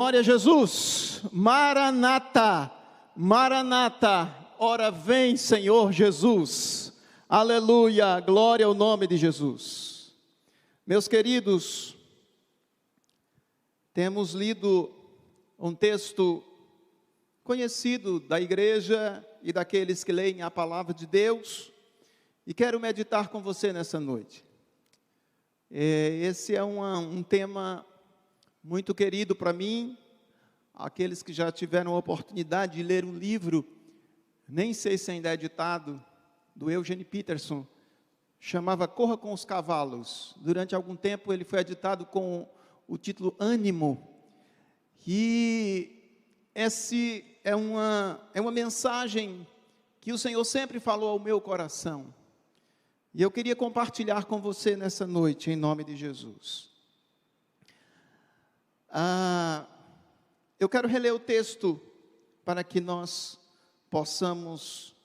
Glória a Jesus, Maranata, Maranata, ora vem Senhor Jesus, aleluia, glória ao nome de Jesus. Meus queridos, temos lido um texto conhecido da igreja e daqueles que leem a palavra de Deus, e quero meditar com você nessa noite. Esse é um tema muito querido para mim. Aqueles que já tiveram a oportunidade de ler um livro, nem sei se ainda é editado, do Eugene Peterson, chamava Corra com os Cavalos. Durante algum tempo ele foi editado com o título Ânimo, e essa é uma mensagem que o Senhor sempre falou ao meu coração, e eu queria compartilhar com você nessa noite, em nome de Jesus. Eu quero reler o texto para que nós possamos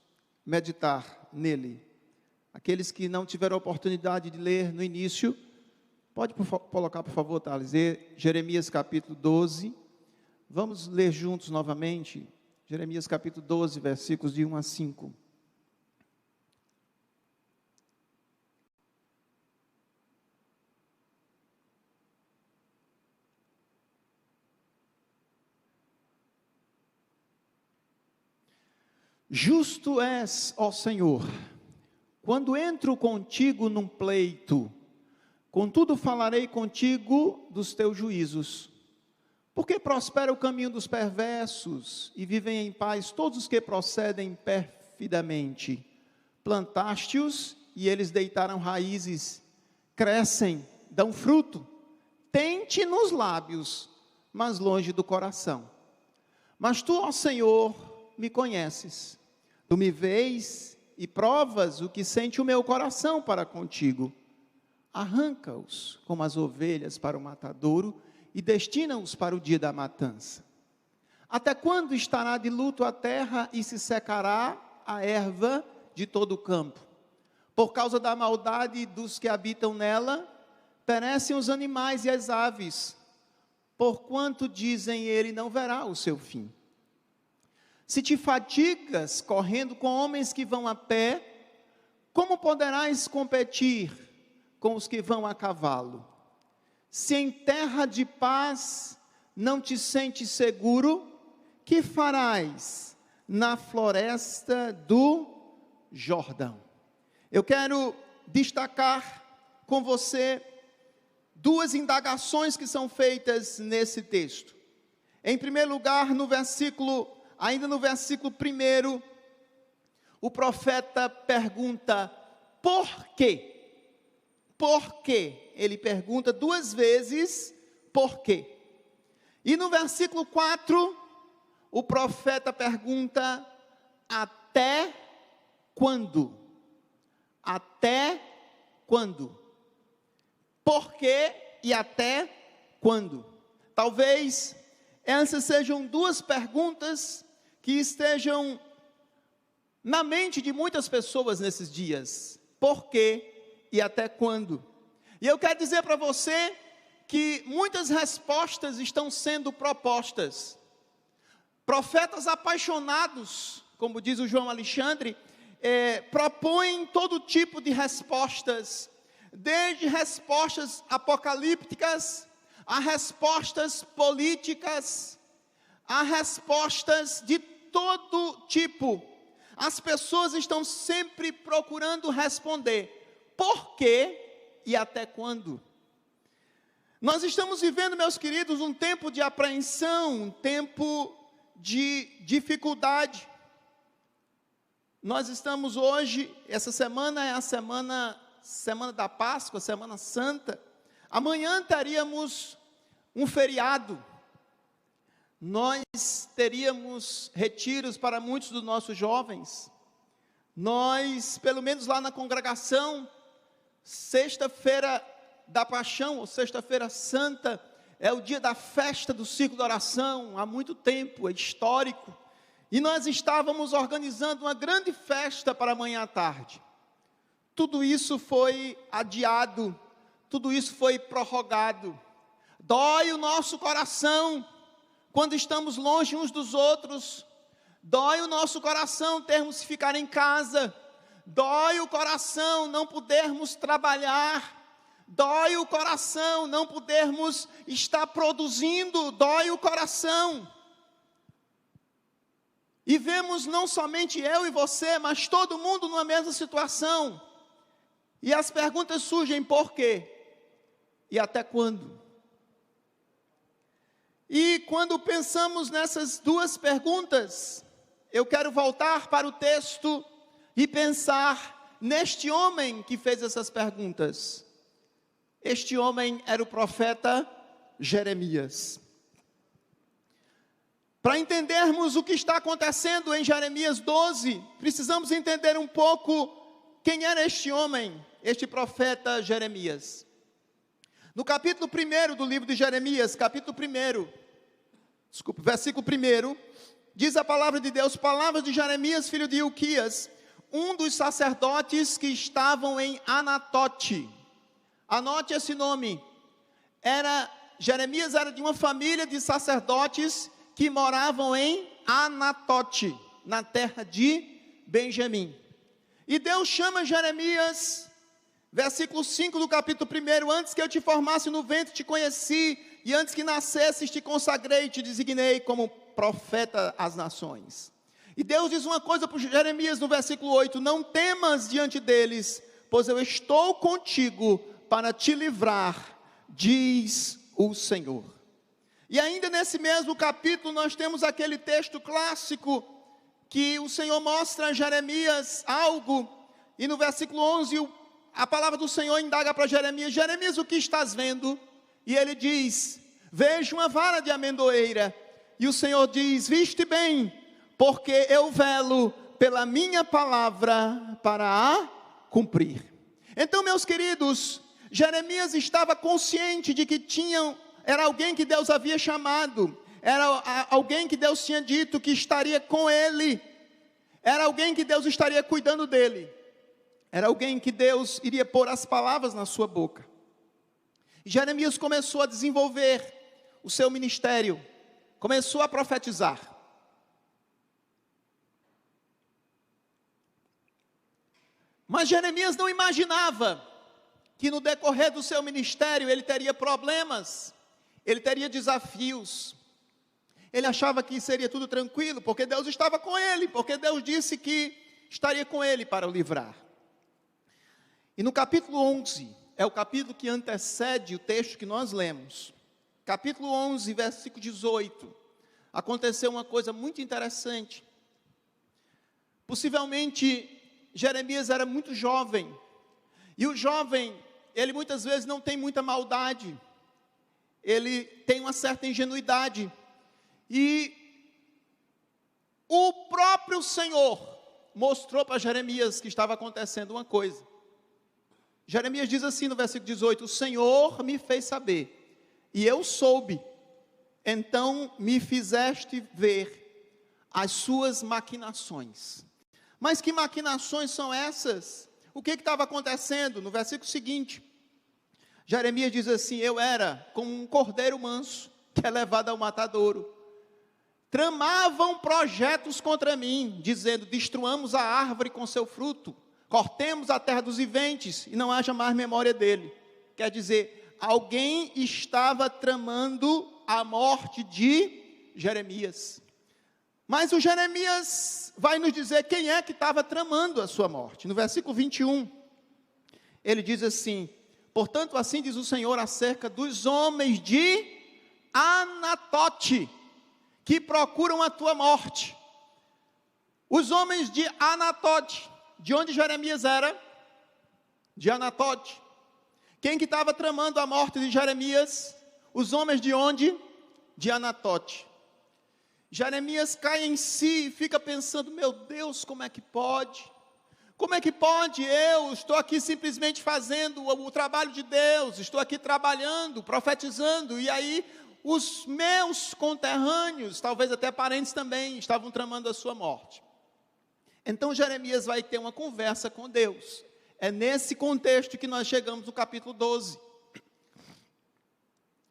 meditar nele. Aqueles que não tiveram a oportunidade de ler no início, pode colocar por favor, Thales, Jeremias capítulo 12, vamos ler juntos novamente, Jeremias capítulo 12, versículos de 1 a 5. Justo és, ó Senhor, quando entro contigo num pleito, contudo falarei contigo dos teus juízos. Porque prospera o caminho dos perversos, e vivem em paz todos os que procedem perfidamente. Plantaste-os, e eles deitaram raízes, crescem, dão fruto, tente nos lábios, mas longe do coração. Mas tu, ó Senhor, me conheces, tu me vês e provas o que sente o meu coração para contigo. Arranca-os como as ovelhas para o matadouro e destina-os para o dia da matança. Até quando estará de luto a terra e se secará a erva de todo o campo? Por causa da maldade dos que habitam nela, perecem os animais e as aves, porquanto dizem ele não verá o seu fim. Se te fatigas correndo com homens que vão a pé, como poderás competir com os que vão a cavalo? Se em terra de paz não te sentes seguro, que farás na floresta do Jordão? Eu quero destacar com você duas indagações que são feitas nesse texto. Em primeiro lugar, ainda no versículo 1, o profeta pergunta, por quê? Por quê? Ele pergunta duas vezes, por quê? E no versículo 4, o profeta pergunta, até quando? Até quando? Por quê e até quando? Talvez essas sejam duas perguntas que estejam na mente de muitas pessoas nesses dias. Por quê e até quando? E eu quero dizer para você que muitas respostas estão sendo propostas. Profetas apaixonados, como diz o João Alexandre, propõem todo tipo de respostas, desde respostas apocalípticas, a respostas políticas, a respostas de todo tipo. As pessoas estão sempre procurando responder, por quê e até quando? Nós estamos vivendo, meus queridos, um tempo de apreensão, um tempo de dificuldade. Nós estamos hoje, essa semana é a semana da Páscoa, Semana Santa. Amanhã teríamos um feriado. Nós teríamos retiros para muitos dos nossos jovens. Nós, pelo menos lá na congregação, sexta-feira da Paixão, ou sexta-feira santa, é o dia da festa do círculo de oração, há muito tempo, é histórico. E nós estávamos organizando uma grande festa para amanhã à tarde. Tudo isso foi adiado, tudo isso foi prorrogado. Dói o nosso coração, quando estamos longe uns dos outros. Dói o nosso coração termos que ficar em casa. Dói o coração não podermos trabalhar. Dói o coração não podermos estar produzindo. Dói o coração. E vemos não somente eu e você, mas todo mundo numa mesma situação. E as perguntas surgem: por quê? E até quando? E quando pensamos nessas duas perguntas, eu quero voltar para o texto e pensar neste homem que fez essas perguntas. Este homem era o profeta Jeremias. Para entendermos o que está acontecendo em Jeremias 12, precisamos entender um pouco quem era este homem, este profeta Jeremias. No capítulo 1 do livro de Jeremias, versículo 1, diz a palavra de Deus: palavras de Jeremias, filho de Ilquias, um dos sacerdotes que estavam em Anatote. Anote esse nome. Jeremias era de uma família de sacerdotes que moravam em Anatote, na terra de Benjamim. E Deus chama Jeremias, versículo 5 do capítulo 1, antes que eu te formasse no ventre te conheci, e antes que nascesses te consagrei e te designei como profeta às nações. E Deus diz uma coisa para Jeremias no versículo 8: não temas diante deles, pois eu estou contigo para te livrar, diz o Senhor. E ainda nesse mesmo capítulo nós temos aquele texto clássico que o Senhor mostra a Jeremias algo, e no versículo 11 a palavra do Senhor indaga para Jeremias: Jeremias, o que estás vendo? E ele diz: vejo uma vara de amendoeira. E o Senhor diz: viste bem, porque eu velo pela minha palavra para a cumprir. Então, meus queridos, Jeremias estava consciente de que era alguém que Deus havia chamado, era alguém que Deus tinha dito que estaria com ele, era alguém que Deus estaria cuidando dele, era alguém que Deus iria pôr as palavras na sua boca. E Jeremias começou a desenvolver o seu ministério, começou a profetizar. Mas Jeremias não imaginava que no decorrer do seu ministério ele teria problemas, ele teria desafios. Ele achava que seria tudo tranquilo, porque Deus estava com ele, porque Deus disse que estaria com ele para o livrar. E no capítulo 11, é o capítulo que antecede o texto que nós lemos. Capítulo 11, versículo 18, aconteceu uma coisa muito interessante. Possivelmente, Jeremias era muito jovem, e o jovem, ele muitas vezes não tem muita maldade, ele tem uma certa ingenuidade, e o próprio Senhor mostrou para Jeremias que estava acontecendo uma coisa. Jeremias diz assim no versículo 18: o Senhor me fez saber, e eu soube, então me fizeste ver as suas maquinações. Mas que maquinações são essas? O que estava acontecendo? No versículo seguinte, Jeremias diz assim: eu era como um cordeiro manso, que é levado ao matadouro. Tramavam projetos contra mim, dizendo: destruamos a árvore com seu fruto, cortemos a terra dos viventes, e não haja mais memória dele. Quer dizer, alguém estava tramando a morte de Jeremias. Mas o Jeremias vai nos dizer quem é que estava tramando a sua morte. No versículo 21, ele diz assim: portanto, assim diz o Senhor acerca dos homens de Anatote, que procuram a tua morte. Os homens de Anatote, de onde Jeremias era? De Anatote. Quem que estava tramando a morte de Jeremias? Os homens de onde? De Anatote. Jeremias cai em si e fica pensando: meu Deus, como é que pode? Como é que pode? Eu estou aqui simplesmente fazendo o trabalho de Deus, estou aqui trabalhando, profetizando, e aí os meus conterrâneos, talvez até parentes também, estavam tramando a sua morte. Então Jeremias vai ter uma conversa com Deus. É nesse contexto que nós chegamos no capítulo 12.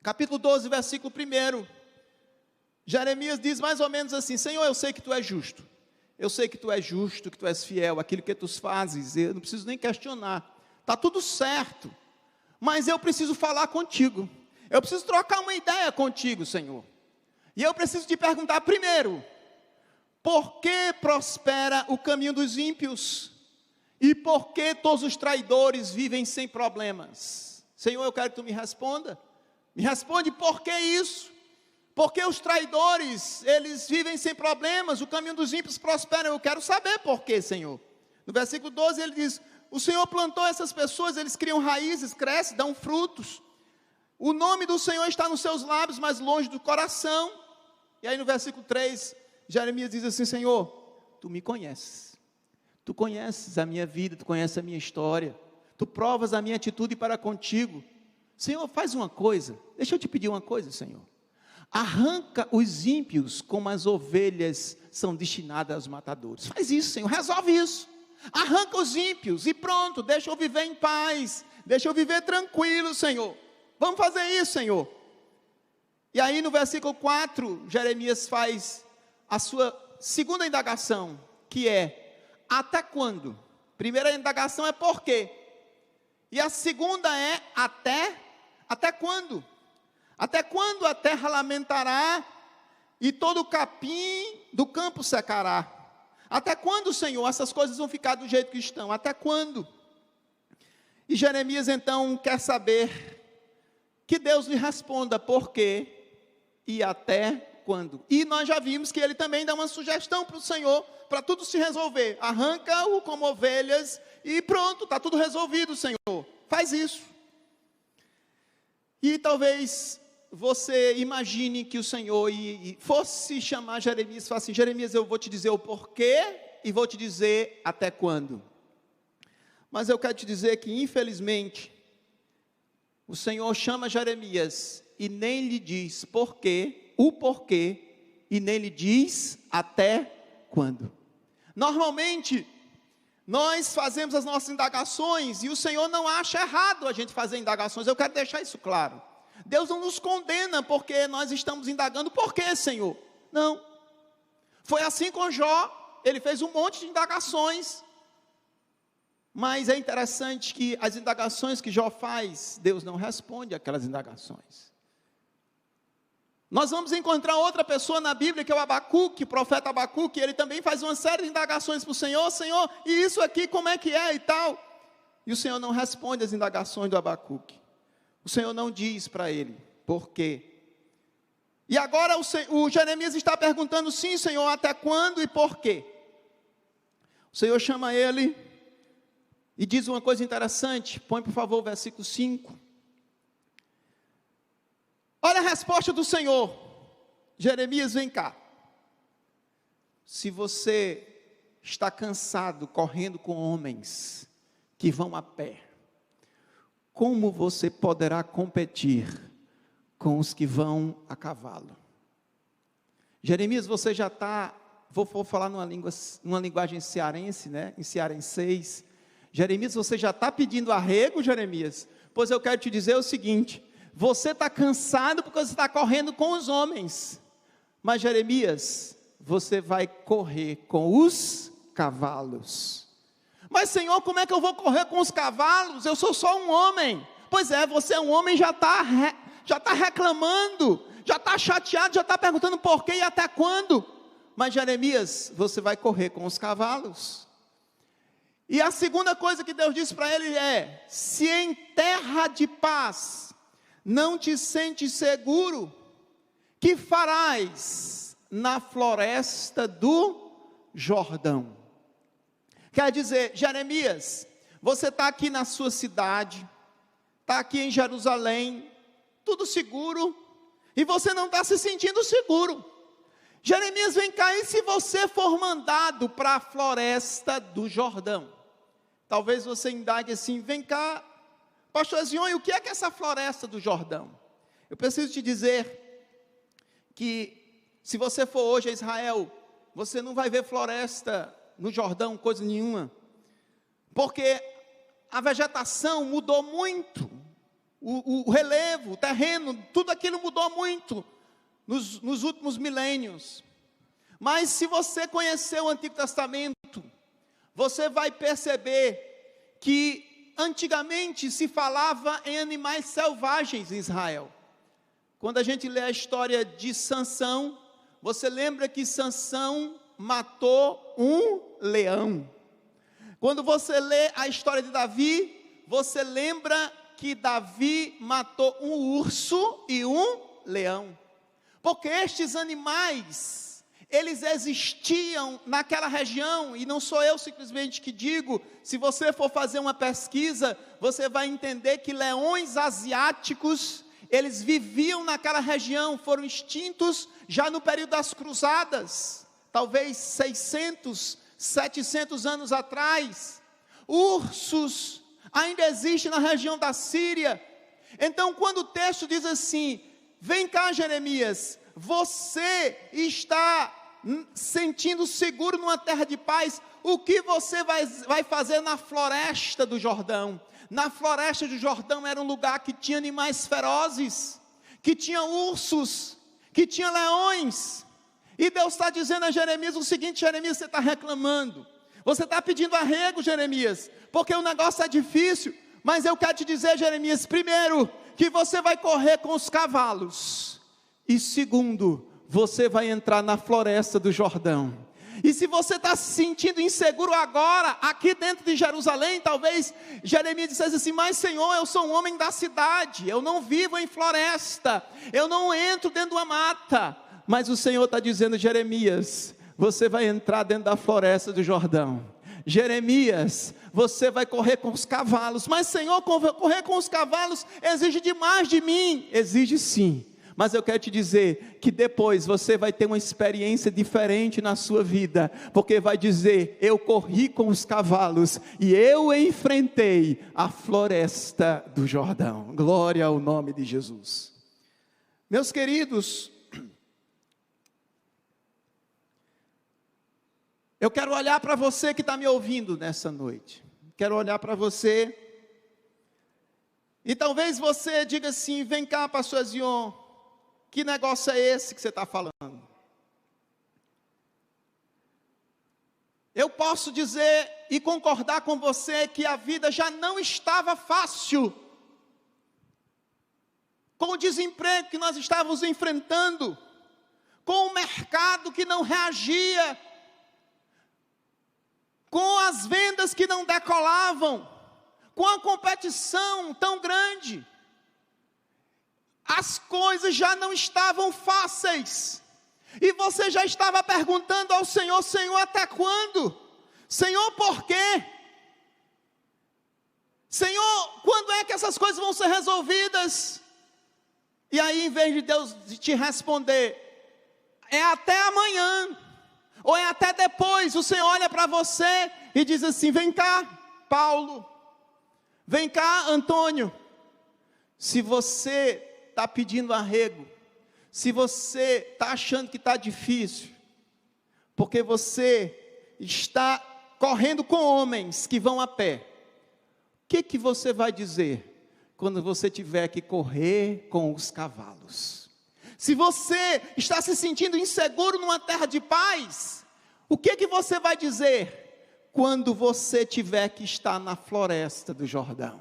Capítulo 12, versículo 1. Jeremias diz mais ou menos assim: Senhor, eu sei que tu és justo. Eu sei que tu és justo, que tu és fiel, aquilo que tu fazes, eu não preciso nem questionar. Está tudo certo. Mas eu preciso falar contigo. Eu preciso trocar uma ideia contigo, Senhor. E eu preciso te perguntar primeiro: por que prospera o caminho dos ímpios? E por que todos os traidores vivem sem problemas? Senhor, eu quero que tu me responda. Me responde por que isso? Porque os traidores, eles vivem sem problemas, o caminho dos ímpios prospera. Eu quero saber por quê, Senhor. No versículo 12 ele diz: o Senhor plantou essas pessoas, eles criam raízes, crescem, dão frutos. O nome do Senhor está nos seus lábios, mas longe do coração. E aí no versículo 3, Jeremias diz assim: Senhor, tu me conheces. Tu conheces a minha vida, tu conheces a minha história. Tu provas a minha atitude para contigo. Senhor, faz uma coisa. Deixa eu te pedir uma coisa, Senhor. Arranca os ímpios como as ovelhas são destinadas aos matadores. Faz isso, Senhor, resolve isso. Arranca os ímpios e pronto, deixa eu viver em paz. Deixa eu viver tranquilo, Senhor. Vamos fazer isso, Senhor. E aí no versículo 4, Jeremias faz a sua segunda indagação, que é: até quando? Primeira indagação é por quê? E a segunda é até quando? Até quando a terra lamentará e todo o capim do campo secará? Até quando, Senhor, essas coisas vão ficar do jeito que estão? Até quando? E Jeremias então quer saber que Deus lhe responda por quê e até quando. E nós já vimos que ele também dá uma sugestão para o Senhor, para tudo se resolver. Arranca-o como ovelhas e pronto, está tudo resolvido, Senhor. Faz isso. E talvez você imagine que o Senhor fosse chamar Jeremias e falar assim: Jeremias, eu vou te dizer o porquê e vou te dizer até quando. Mas eu quero te dizer que, infelizmente, o Senhor chama Jeremias e nem lhe diz o porquê, e nem lhe diz até quando. Normalmente, nós fazemos as nossas indagações e o Senhor não acha errado a gente fazer indagações. Eu quero deixar isso claro. Deus não nos condena porque nós estamos indagando. Por quê, Senhor? Não. Foi assim com Jó. Ele fez um monte de indagações. Mas é interessante que as indagações que Jó faz, Deus não responde aquelas indagações. Nós vamos encontrar outra pessoa na Bíblia, que é o Abacuque, o profeta Abacuque. Ele também faz uma série de indagações para o Senhor. Senhor, e isso aqui como é que é e tal? E o Senhor não responde as indagações do Abacuque. O Senhor não diz para ele por quê. E agora o Jeremias está perguntando: sim, Senhor, até quando e por quê? O Senhor chama ele e diz uma coisa interessante. Põe por favor o versículo 5. Olha a resposta do Senhor. Jeremias, vem cá. Se você está cansado correndo com homens que vão a pé, como você poderá competir com os que vão a cavalo? Jeremias, você já está, vou falar numa linguagem cearense, né? Em cearenseis. Jeremias, você já está pedindo arrego, Jeremias? Pois eu quero te dizer o seguinte: você está cansado porque você está correndo com os homens. Mas Jeremias, você vai correr com os cavalos. Mas Senhor, como é que eu vou correr com os cavalos? Eu sou só um homem. Pois é, você é um homem, já está reclamando, já está chateado, já está perguntando por quê e até quando. Mas Jeremias, você vai correr com os cavalos. E a segunda coisa que Deus disse para ele é: se em terra de paz não te sentes seguro, que farás na floresta do Jordão? Quer dizer, Jeremias, você está aqui na sua cidade, está aqui em Jerusalém, tudo seguro, e você não está se sentindo seguro. Jeremias, vem cá, e se você for mandado para a floresta do Jordão? Talvez você indague assim: vem cá, pastor Zion, e o que é essa floresta do Jordão? Eu preciso te dizer que se você for hoje a Israel, você não vai ver floresta no Jordão, coisa nenhuma, porque a vegetação mudou muito, o relevo, o terreno, tudo aquilo mudou muito. nos últimos milênios. Mas se você conhecer o Antigo Testamento, você vai perceber que antigamente se falava em animais selvagens em Israel. Quando a gente lê a história de Sansão, você lembra que Sansão matou um leão. Quando você lê a história de Davi, você lembra que Davi matou um urso e um leão. Porque estes animais, eles existiam naquela região, e não sou eu simplesmente que digo. Se você for fazer uma pesquisa, você vai entender que leões asiáticos, eles viviam naquela região, foram extintos já no período das cruzadas, talvez 600, 700 anos atrás. Ursos ainda existem na região da Síria. Então, quando o texto diz assim: vem cá, Jeremias, você está sentindo seguro numa terra de paz, o que você vai fazer na floresta do Jordão? Na floresta do Jordão era um lugar que tinha animais ferozes, que tinha ursos, que tinha leões. E Deus está dizendo a Jeremias o seguinte: Jeremias, você está reclamando, você está pedindo arrego, Jeremias, porque o negócio é difícil. Mas eu quero te dizer, Jeremias, primeiro, que você vai correr com os cavalos, e segundo, você vai entrar na floresta do Jordão. E se você está se sentindo inseguro agora, aqui dentro de Jerusalém, talvez Jeremias dissesse assim: mas Senhor, eu sou um homem da cidade, eu não vivo em floresta, eu não entro dentro de uma mata. Mas o Senhor está dizendo: Jeremias, você vai entrar dentro da floresta do Jordão. Jeremias, você vai correr com os cavalos. Mas Senhor, correr com os cavalos exige demais de mim. Exige sim. Mas eu quero te dizer que depois você vai ter uma experiência diferente na sua vida, porque vai dizer: eu corri com os cavalos e eu enfrentei a floresta do Jordão. Glória ao nome de Jesus. Meus queridos, eu quero olhar para você que está me ouvindo nessa noite. Quero olhar para você, e talvez você diga assim: vem cá, pastor Zion, que negócio é esse que você está falando? Eu posso dizer e concordar com você que a vida já não estava fácil, com o desemprego que nós estávamos enfrentando, com o mercado que não reagia, com as vendas que não decolavam, com a competição tão grande. As coisas já não estavam fáceis, e você já estava perguntando ao Senhor: Senhor, até quando? Senhor, por quê? Senhor, quando é que essas coisas vão ser resolvidas? E aí, em vez de Deus te responder: é até amanhã, ou é até depois, o Senhor olha para você e diz assim: vem cá, Paulo, vem cá, Antônio, se você está pedindo arrego, se você está achando que está difícil, porque você está correndo com homens que vão a pé, o que você vai dizer quando você tiver que correr com os cavalos? Se você está se sentindo inseguro numa terra de paz, o que você vai dizer quando você tiver que estar na floresta do Jordão?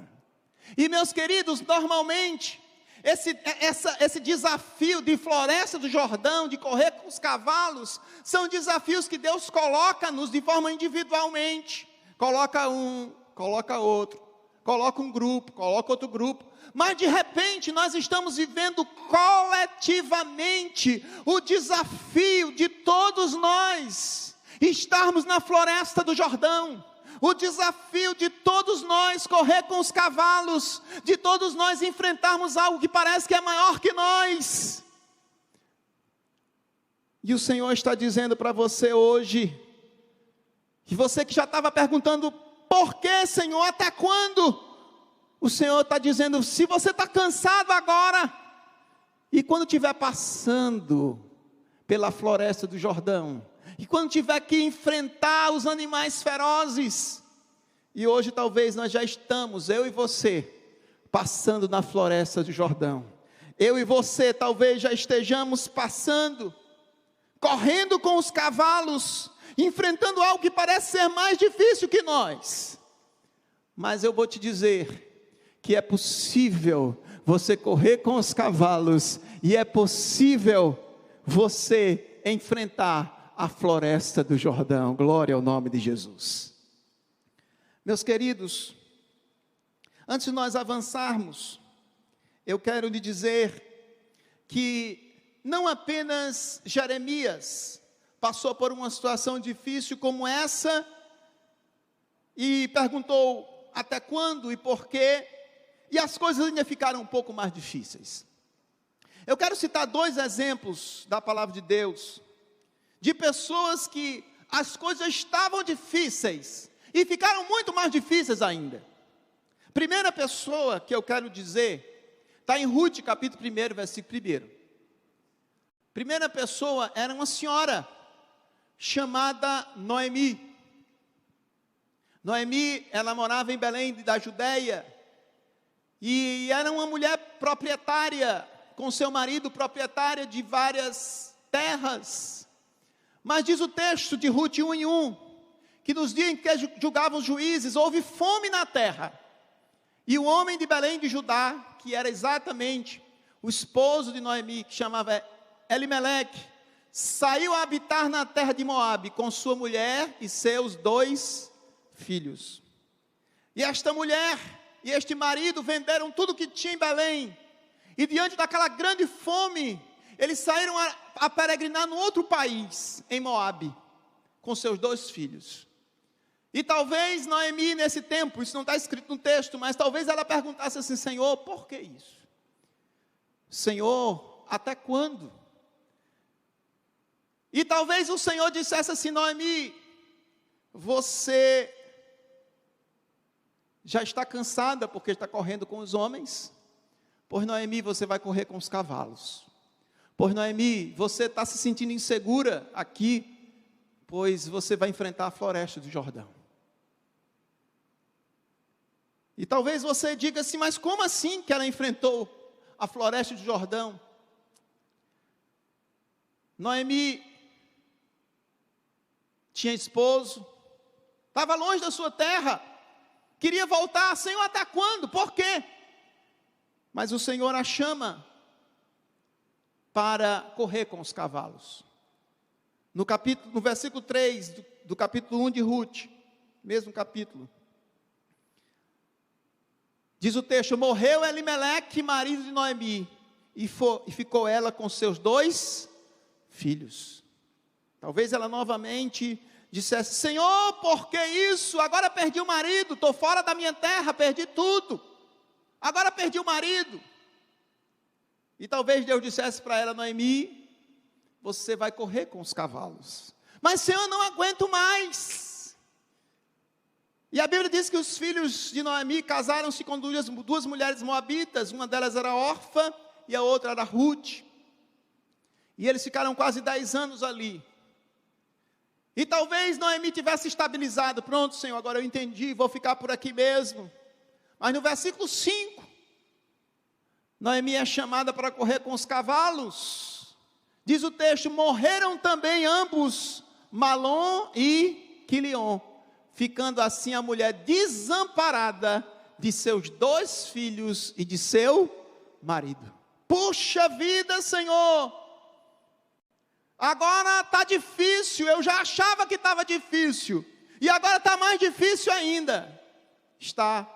E meus queridos, normalmente esse desafio de floresta do Jordão, de correr com os cavalos, são desafios que Deus coloca-nos de forma individualmente. Coloca um, coloca outro, coloca um grupo, coloca outro grupo. Mas de repente nós estamos vivendo coletivamente o desafio de todos nós estarmos na floresta do Jordão. O desafio de todos nós correr com os cavalos, de todos nós enfrentarmos algo que parece que é maior que nós. E o Senhor está dizendo para você hoje, que você que já estava perguntando: por que, Senhor, até quando? O Senhor está dizendo: se você está cansado agora, e quando estiver passando pela floresta do Jordão, e quando tiver que enfrentar os animais ferozes, e hoje talvez nós já estamos, eu e você, passando na floresta do Jordão, eu e você talvez já estejamos passando, correndo com os cavalos, enfrentando algo que parece ser mais difícil que nós. Mas eu vou te dizer que é possível você correr com os cavalos, e é possível você enfrentar a floresta do Jordão. Glória ao nome de Jesus. Meus queridos, antes de nós avançarmos, eu quero lhe dizer que não apenas Jeremias passou por uma situação difícil como essa, e perguntou até quando e por quê, e as coisas ainda ficaram um pouco mais difíceis. Eu quero citar 2 exemplos da palavra de Deus, de pessoas que as coisas estavam difíceis, e ficaram muito mais difíceis ainda. Primeira pessoa que eu quero dizer, está em Ruth, capítulo 1, versículo 1. Primeira pessoa era uma senhora, chamada Noemi. Noemi, ela morava em Belém da Judeia, e era uma mulher proprietária, com seu marido, proprietária de várias terras. Mas diz o texto de Ruth 1:1, que nos dias em que julgavam os juízes, houve fome na terra. E o homem de Belém de Judá, que era exatamente o esposo de Noemi, que chamava Elimeleque, saiu a habitar na terra de Moabe, com sua mulher e seus 2 filhos. E esta mulher e este marido venderam tudo que tinha em Belém, e diante daquela grande fome, eles saíram a peregrinar no outro país, em Moabe, com seus 2 filhos. E talvez Noemi, nesse tempo, isso não está escrito no texto, mas talvez ela perguntasse assim: Senhor, por que isso? Senhor, até quando? E talvez o Senhor dissesse assim: Noemi, você já está cansada porque está correndo com os homens? Pois Noemi, você vai correr com os cavalos. Pois Noemi, você está se sentindo insegura aqui, pois você vai enfrentar a floresta do Jordão. E talvez você diga assim: mas como assim que ela enfrentou a floresta do Jordão? Noemi tinha esposo, estava longe da sua terra, queria voltar. Senhor, até quando? Por quê? Mas o Senhor a chama para correr com os cavalos. No versículo 3 do capítulo 1 de Ruth, mesmo capítulo, diz o texto: morreu Elimeleque, marido de Noemi, e ficou ela com seus 2 filhos. Talvez ela novamente dissesse: Senhor, por que isso? Agora perdi o marido, estou fora da minha terra, perdi tudo. Agora perdi o marido. E talvez Deus dissesse para ela: Noemi, você vai correr com os cavalos. Mas Senhor, eu não aguento mais. E a Bíblia diz que os filhos de Noemi casaram-se com 2 mulheres moabitas. Uma delas era Orfa e a outra era Ruth. E eles ficaram quase 10 anos ali. E talvez Noemi tivesse estabilizado: pronto, Senhor, agora eu entendi, vou ficar por aqui mesmo. Mas no versículo 5, Noemi é chamada para correr com os cavalos. Diz o texto: morreram também ambos, Malom e Quilion, ficando assim a mulher desamparada de seus 2 filhos e de seu marido. Puxa vida, Senhor! Agora está difícil, eu já achava que estava difícil, e agora está mais difícil ainda. Está,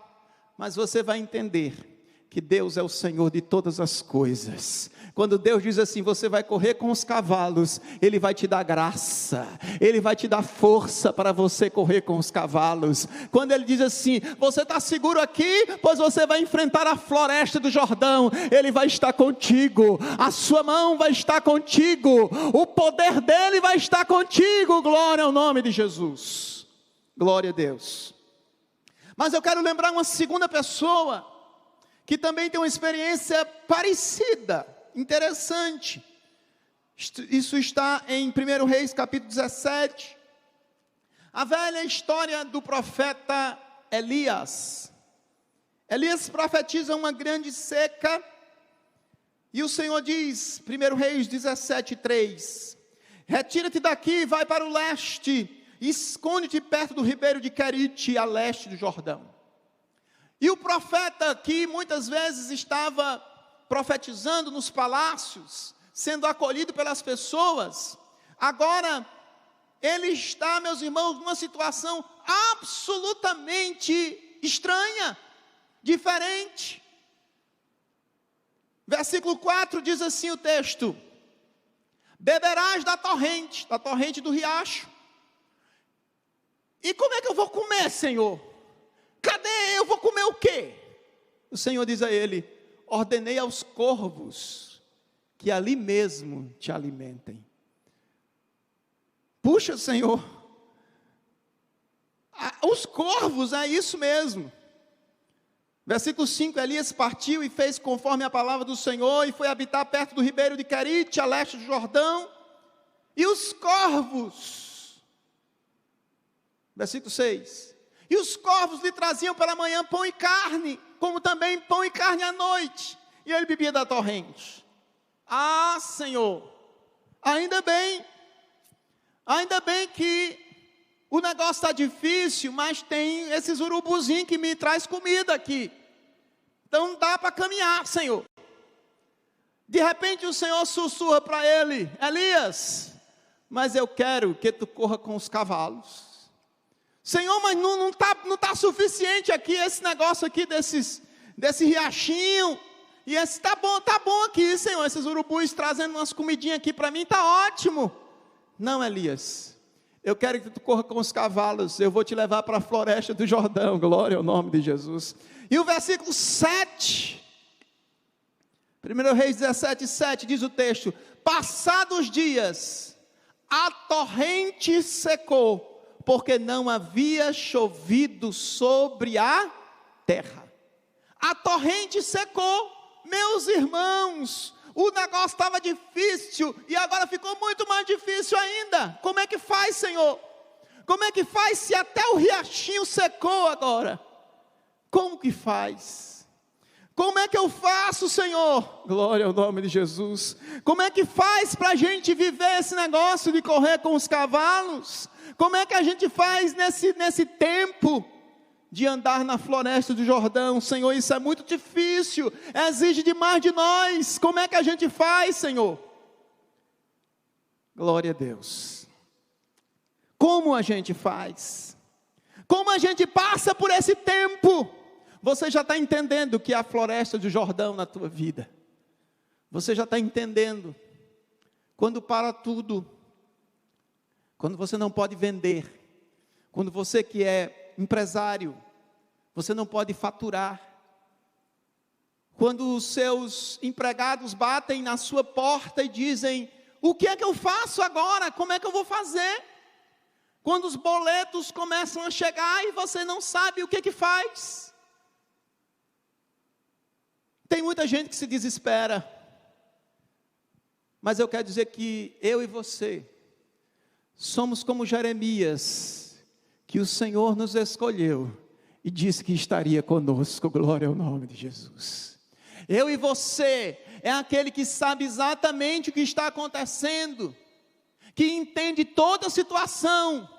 mas você vai entender que Deus é o Senhor de todas as coisas. Quando Deus diz assim: você vai correr com os cavalos, Ele vai te dar graça, Ele vai te dar força para você correr com os cavalos. Quando Ele diz assim: você está seguro aqui, pois você vai enfrentar a floresta do Jordão, Ele vai estar contigo, a sua mão vai estar contigo, o poder dEle vai estar contigo. Glória ao nome de Jesus, glória a Deus. Mas eu quero lembrar uma segunda pessoa, que também tem uma experiência parecida, interessante. Isso está em 1 Reis, capítulo 17. A velha história do profeta Elias. Elias profetiza uma grande seca, E o Senhor diz, 1 Reis 17:3, retira-te daqui, vai para o leste, e esconde-te perto do ribeiro de Querite, a leste do Jordão. E o profeta que muitas vezes estava profetizando nos palácios, sendo acolhido pelas pessoas, agora ele está, meus irmãos, numa situação absolutamente estranha, diferente. Versículo 4 diz assim o texto: beberás da torrente do riacho. E como é que eu vou comer, Senhor? Cadê? Eu vou comer o quê? O Senhor diz a ele: ordenei aos corvos que ali mesmo te alimentem. Puxa, Senhor, os corvos, é isso mesmo. Versículo 5, Elias partiu e fez conforme a palavra do Senhor, e foi habitar perto do ribeiro de Querite, a leste do Jordão, e os corvos, versículo 6, e os corvos lhe traziam pela manhã pão e carne, como também pão e carne à noite, e ele bebia da torrente. Ah, Senhor, ainda bem que o negócio está difícil, mas tem esses urubuzinhos que me traz comida aqui. Então dá para caminhar, Senhor. De repente o Senhor sussurra para ele: Elias, mas eu quero que tu corra com os cavalos. Senhor, mas não tá suficiente aqui esse negócio aqui desse riachinho. E esse tá bom aqui, Senhor. Esses urubus trazendo umas comidinhas aqui para mim, tá ótimo. Não, Elias, eu quero que tu corra com os cavalos, eu vou te levar para a floresta do Jordão, glória ao nome de Jesus. E o versículo 7, 1 Reis 17:7 diz o texto: passados os dias, a torrente secou, porque não havia chovido sobre a terra. A torrente secou, meus irmãos. O negócio estava difícil e agora ficou muito mais difícil ainda. Como é que faz, Senhor? Como é que faz se até o riachinho secou agora? Como que faz? Como é que eu faço, Senhor? Glória ao nome de Jesus. Como é que faz para a gente viver esse negócio de correr com os cavalos? Como é que a gente faz nesse tempo de andar na floresta do Jordão? Senhor, isso é muito difícil, exige demais de nós. Como é que a gente faz, Senhor? Glória a Deus. Como a gente faz? Como a gente passa por esse tempo? Você já está entendendo que é a floresta do Jordão na tua vida. Você já está entendendo quando para tudo, quando você não pode vender, quando você que é empresário, você não pode faturar. Quando os seus empregados batem na sua porta e dizem: o que é que eu faço agora? Como é que eu vou fazer? Quando os boletos começam a chegar e você não sabe o que faz. Tem muita gente que se desespera. Mas eu quero dizer que eu e você somos como Jeremias, que o Senhor nos escolheu e disse que estaria conosco. Glória ao nome de Jesus. Eu e você é aquele que sabe exatamente o que está acontecendo, que entende toda a situação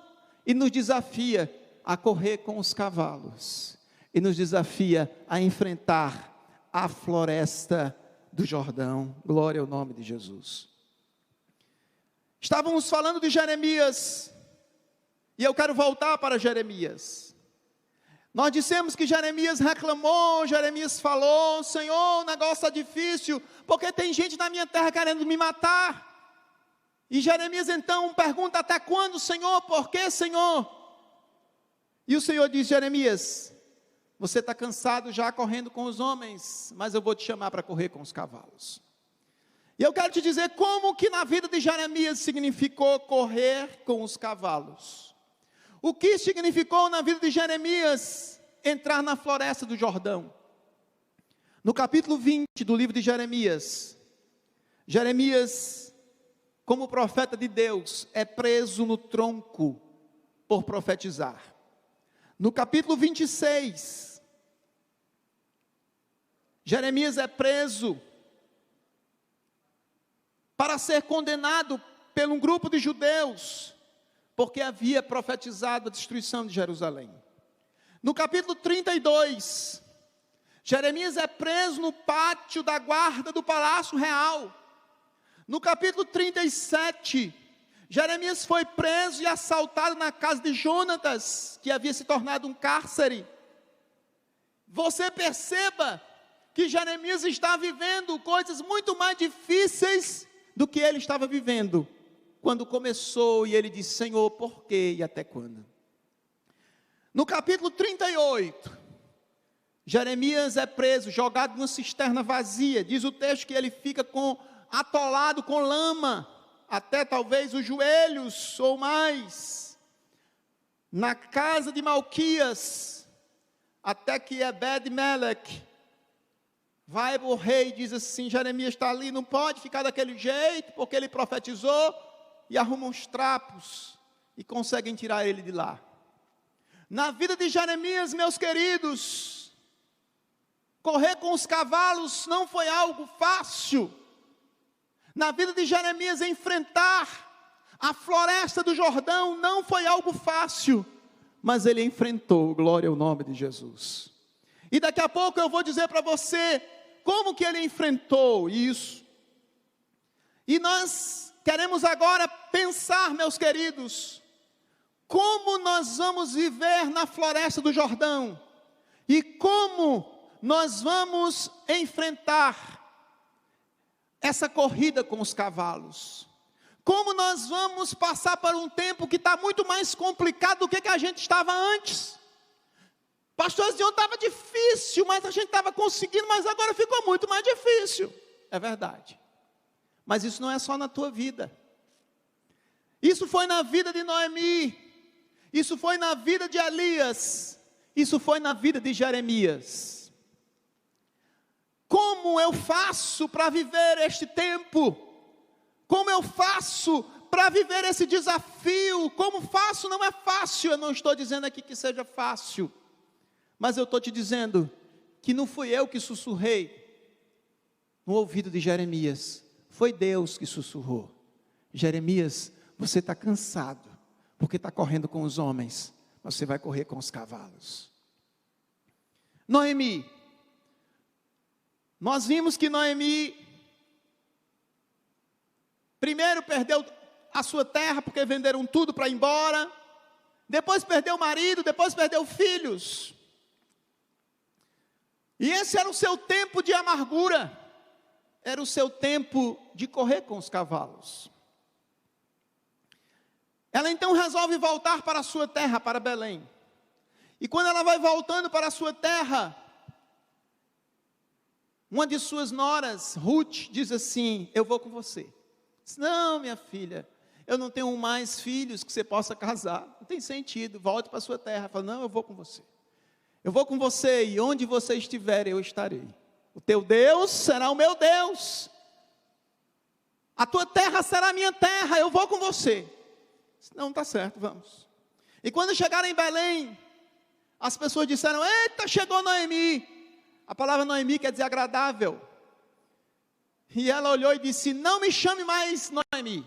e nos desafia a correr com os cavalos, e nos desafia a enfrentar a floresta do Jordão. Glória ao nome de Jesus. Estávamos falando de Jeremias, e eu quero voltar para Jeremias. Nós dissemos que Jeremias reclamou, Jeremias falou: Senhor, o negócio está difícil, porque tem gente na minha terra querendo me matar. E Jeremias então pergunta: até quando, Senhor? Por quê, Senhor? E o Senhor diz: Jeremias, você está cansado já correndo com os homens, mas eu vou te chamar para correr com os cavalos. E eu quero te dizer como que na vida de Jeremias significou correr com os cavalos. O que significou na vida de Jeremias entrar na floresta do Jordão? No capítulo 20 do livro de Jeremias, Jeremias, como profeta de Deus, é preso no tronco por profetizar. No capítulo 26, Jeremias é preso para ser condenado por um grupo de judeus, porque havia profetizado a destruição de Jerusalém. No capítulo 32, Jeremias é preso no pátio da guarda do Palácio Real. No capítulo 37, Jeremias foi preso e assaltado na casa de Jonatas, que havia se tornado um cárcere. Você perceba que Jeremias está vivendo coisas muito mais difíceis do que ele estava vivendo quando começou, e ele disse: Senhor, por quê e até quando? No capítulo 38, Jeremias é preso, jogado numa cisterna vazia. Diz o texto que ele fica atolado com lama, até talvez os joelhos ou mais, na casa de Malquias, até que Ebed-Meleque vai o rei e diz assim: Jeremias está ali, não pode ficar daquele jeito, porque ele profetizou, e arrumam os trapos e conseguem tirar ele de lá. Na vida de Jeremias, meus queridos, correr com os cavalos não foi algo fácil. Na vida de Jeremias, enfrentar a floresta do Jordão não foi algo fácil, mas ele enfrentou. Glória ao nome de Jesus. E daqui a pouco eu vou dizer para você como que ele enfrentou isso. E nós queremos agora pensar, meus queridos, como nós vamos viver na floresta do Jordão e como nós vamos enfrentar essa corrida com os cavalos. Como nós vamos passar por um tempo que está muito mais complicado do que a gente estava antes. Pastor, esse ano estava difícil, mas a gente estava conseguindo, mas agora ficou muito mais difícil. É verdade. Mas isso não é só na tua vida. Isso foi na vida de Noemi. Isso foi na vida de Elias. Isso foi na vida de Jeremias. Como eu faço para viver este tempo? Como eu faço para viver esse desafio? Como faço? Não é fácil. Eu não estou dizendo aqui que seja fácil, mas eu estou te dizendo que não fui eu que sussurrei no ouvido de Jeremias, foi Deus que sussurrou: Jeremias, você está cansado, porque está correndo com os homens, mas você vai correr com os cavalos. Noemi, nós vimos que Noemi primeiro perdeu a sua terra, porque venderam tudo para ir embora, depois perdeu o marido, depois perdeu filhos, e esse era o seu tempo de amargura, era o seu tempo de correr com os cavalos. Ela então resolve voltar para a sua terra, para Belém, e quando ela vai voltando para a sua terra, uma de suas noras, Ruth, diz assim: eu vou com você. Diz: não, minha filha, eu não tenho mais filhos que você possa casar, não tem sentido, volte para a sua terra. Fala: não, eu vou com você. Eu vou com você, e onde você estiver, eu estarei. O teu Deus será o meu Deus. A tua terra será a minha terra, eu vou com você. Diz: não, está certo, vamos. E quando chegaram em Belém, as pessoas disseram: eita, chegou Noemi. A palavra Noemi quer dizer agradável. E ela olhou e disse: não me chame mais Noemi,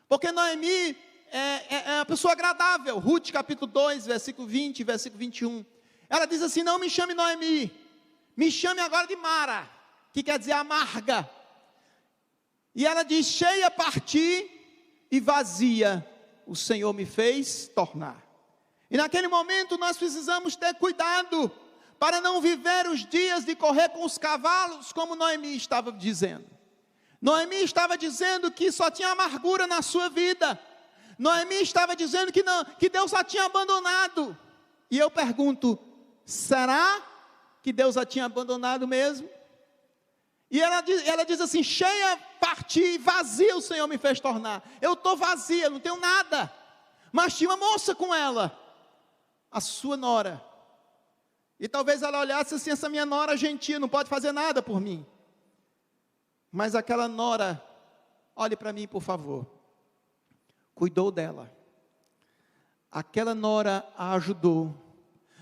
porque Noemi é uma pessoa agradável. Ruth capítulo 2, versículo 20, versículo 21. Ela diz assim: não me chame Noemi, me chame agora de Mara, que quer dizer amarga. E ela diz: cheia parti e vazia o Senhor me fez tornar. E naquele momento nós precisamos ter cuidado para não viver os dias de correr com os cavalos, como Noemi estava dizendo. Noemi estava dizendo que só tinha amargura na sua vida. Noemi estava dizendo que não, que Deus a tinha abandonado. E eu pergunto: será que Deus a tinha abandonado mesmo? E ela diz assim: cheia, parti, vazia o Senhor me fez tornar. Eu estou vazia, não tenho nada. Mas tinha uma moça com ela, a sua nora. E talvez ela olhasse assim: essa minha nora gentia não pode fazer nada por mim. Mas aquela nora, olhe para mim por favor, cuidou dela. Aquela nora a ajudou.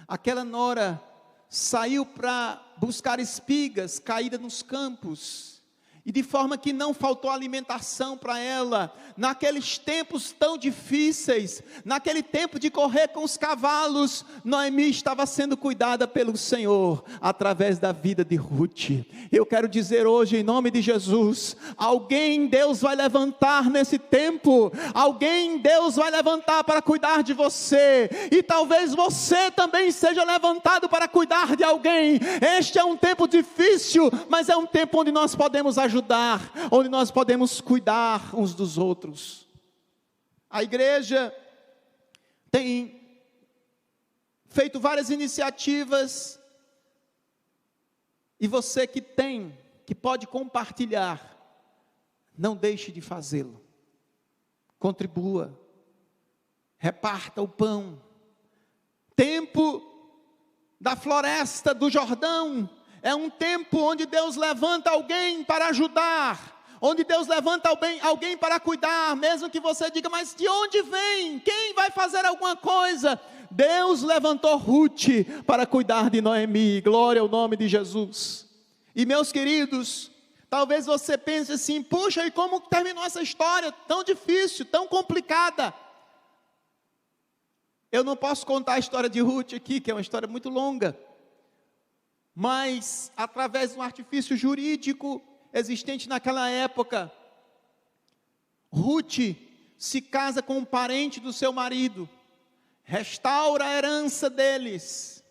Aquela nora saiu para buscar espigas caídas nos campos. E de forma que não faltou alimentação para ela, naqueles tempos tão difíceis, naquele tempo de correr com os cavalos, Noemi estava sendo cuidada pelo Senhor, através da vida de Ruth. Eu quero dizer hoje, em nome de Jesus, alguém Deus vai levantar nesse tempo, alguém Deus vai levantar para cuidar de você, e talvez você também seja levantado para cuidar de alguém. Este é um tempo difícil, mas é um tempo onde nós podemos ajudar, onde nós podemos cuidar uns dos outros. A igreja tem feito várias iniciativas, e você que pode compartilhar, não deixe de fazê-lo. Contribua, reparta o pão. Tempo da floresta do Jordão é um tempo onde Deus levanta alguém para ajudar, onde Deus levanta alguém para cuidar, mesmo que você diga, mas de onde vem? Quem vai fazer alguma coisa? Deus levantou Ruth para cuidar de Noemi, glória ao nome de Jesus. E meus queridos, talvez você pense assim, puxa, e como terminou essa história tão difícil, tão complicada? Eu não posso contar a história de Ruth aqui, que é uma história muito longa, mas através de um artifício jurídico existente naquela época, Ruth se casa com um parente do seu marido, restaura a herança deles,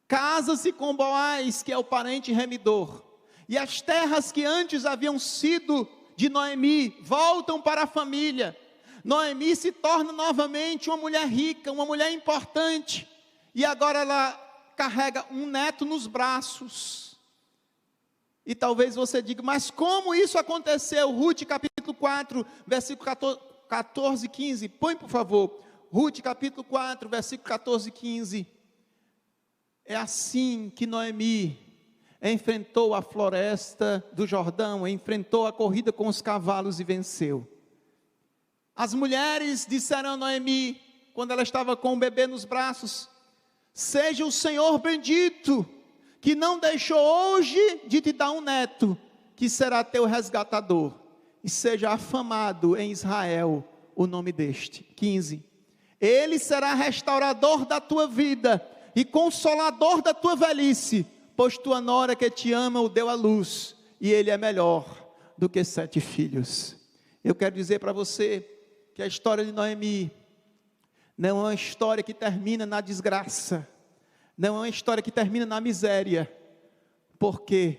casa-se com Boaz, que é o parente remidor, e as terras que antes haviam sido de Noemi voltam para a família. Noemi se torna novamente uma mulher rica, uma mulher importante, e agora ela carrega um neto nos braços. E talvez você diga, mas como isso aconteceu? Ruth capítulo 4, versículo 14 e 15, põe por favor, Ruth capítulo 4, versículo 14 e 15, é assim que Noemi enfrentou a floresta do Jordão, enfrentou a corrida com os cavalos e venceu. As mulheres disseram a Noemi, quando ela estava com o bebê nos braços, seja o Senhor bendito, que não deixou hoje de te dar um neto, que será teu resgatador, e seja afamado em Israel o nome deste. 15, ele será restaurador da tua vida, e consolador da tua velhice, pois tua nora que te ama o deu à luz, e ele é melhor do que 7 filhos. Eu quero dizer para você, que a história de Noemi, não é uma história que termina na desgraça, não é uma história que termina na miséria, porque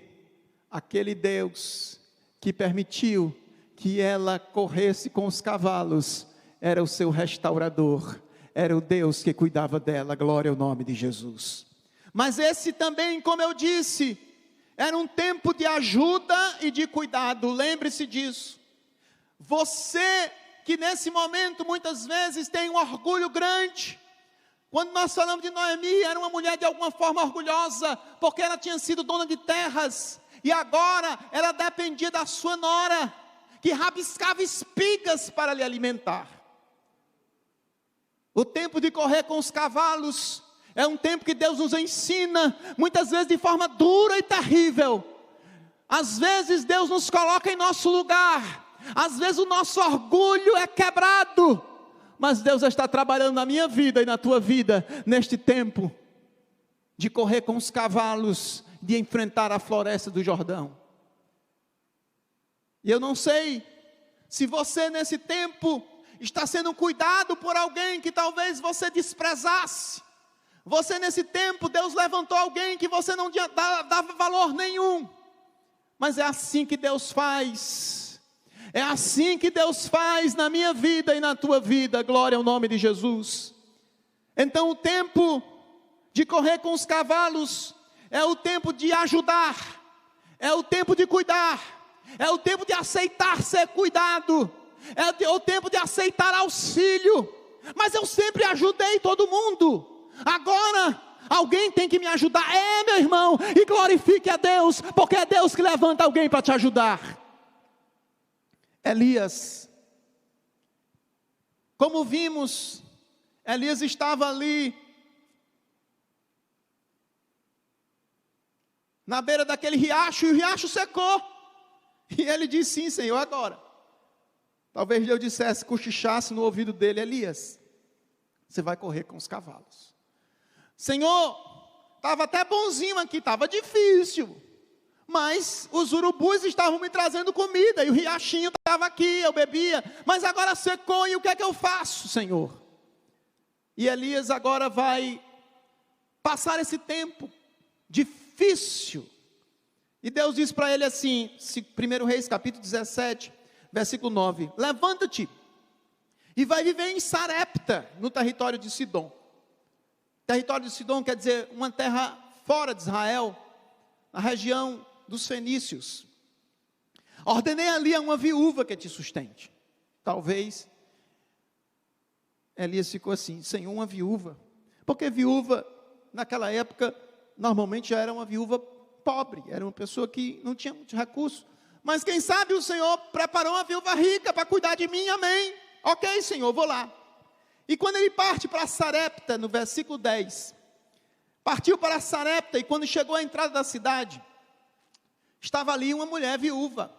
aquele Deus que permitiu que ela corresse com os cavalos, era o seu restaurador, era o Deus que cuidava dela, glória ao nome de Jesus. Mas esse também, como eu disse, era um tempo de ajuda e de cuidado, lembre-se disso. Você que nesse momento muitas vezes tem um orgulho grande, quando nós falamos de Noemi, era uma mulher de alguma forma orgulhosa, porque ela tinha sido dona de terras, e agora ela dependia da sua nora, que rabiscava espigas para lhe alimentar. O tempo de correr com os cavalos, é um tempo que Deus nos ensina, muitas vezes de forma dura e terrível. Às vezes Deus nos coloca em nosso lugar, às vezes o nosso orgulho é quebrado, mas Deus está trabalhando na minha vida e na tua vida, neste tempo, de correr com os cavalos, de enfrentar a floresta do Jordão. E eu não sei, se você nesse tempo, está sendo cuidado por alguém que talvez você desprezasse. Você nesse tempo, Deus levantou alguém que você não dava valor nenhum. Mas é assim que Deus faz. É assim que Deus faz na minha vida e na tua vida. Glória ao nome de Jesus. Então o tempo de correr com os cavalos é o tempo de ajudar. É o tempo de cuidar. É o tempo de aceitar ser cuidado. É o tempo de aceitar auxílio. Mas eu sempre ajudei todo mundo. Agora alguém tem que me ajudar. Meu irmão, e glorifique a Deus, porque é Deus que levanta alguém para te ajudar. Elias, como vimos, Elias estava ali na beira daquele riacho, e o riacho secou. E ele disse: sim, Senhor, agora. Talvez Deus dissesse, cochichasse no ouvido dele: Elias, você vai correr com os cavalos. Senhor, estava até bonzinho aqui, estava difícil, mas os urubus estavam me trazendo comida, e o riachinho estava aqui, eu bebia, mas agora secou, e o que é que eu faço, Senhor? E Elias agora vai passar esse tempo difícil, e Deus diz para ele assim, 1 Reis capítulo 17, versículo 9, levanta-te, e vai viver em Sarepta, no território de Sidom. Território de Sidom quer dizer uma terra fora de Israel, na região dos fenícios. Ordenei ali a uma viúva que te sustente. Talvez Elias ficou assim: Senhor, uma viúva, porque viúva naquela época normalmente já era uma viúva pobre, era uma pessoa que não tinha muito recurso, mas quem sabe o Senhor preparou uma viúva rica para cuidar de mim, amém, ok, Senhor, vou lá. E quando ele parte para Sarepta, no versículo 10, partiu para Sarepta, e quando chegou à entrada da cidade, estava ali uma mulher viúva.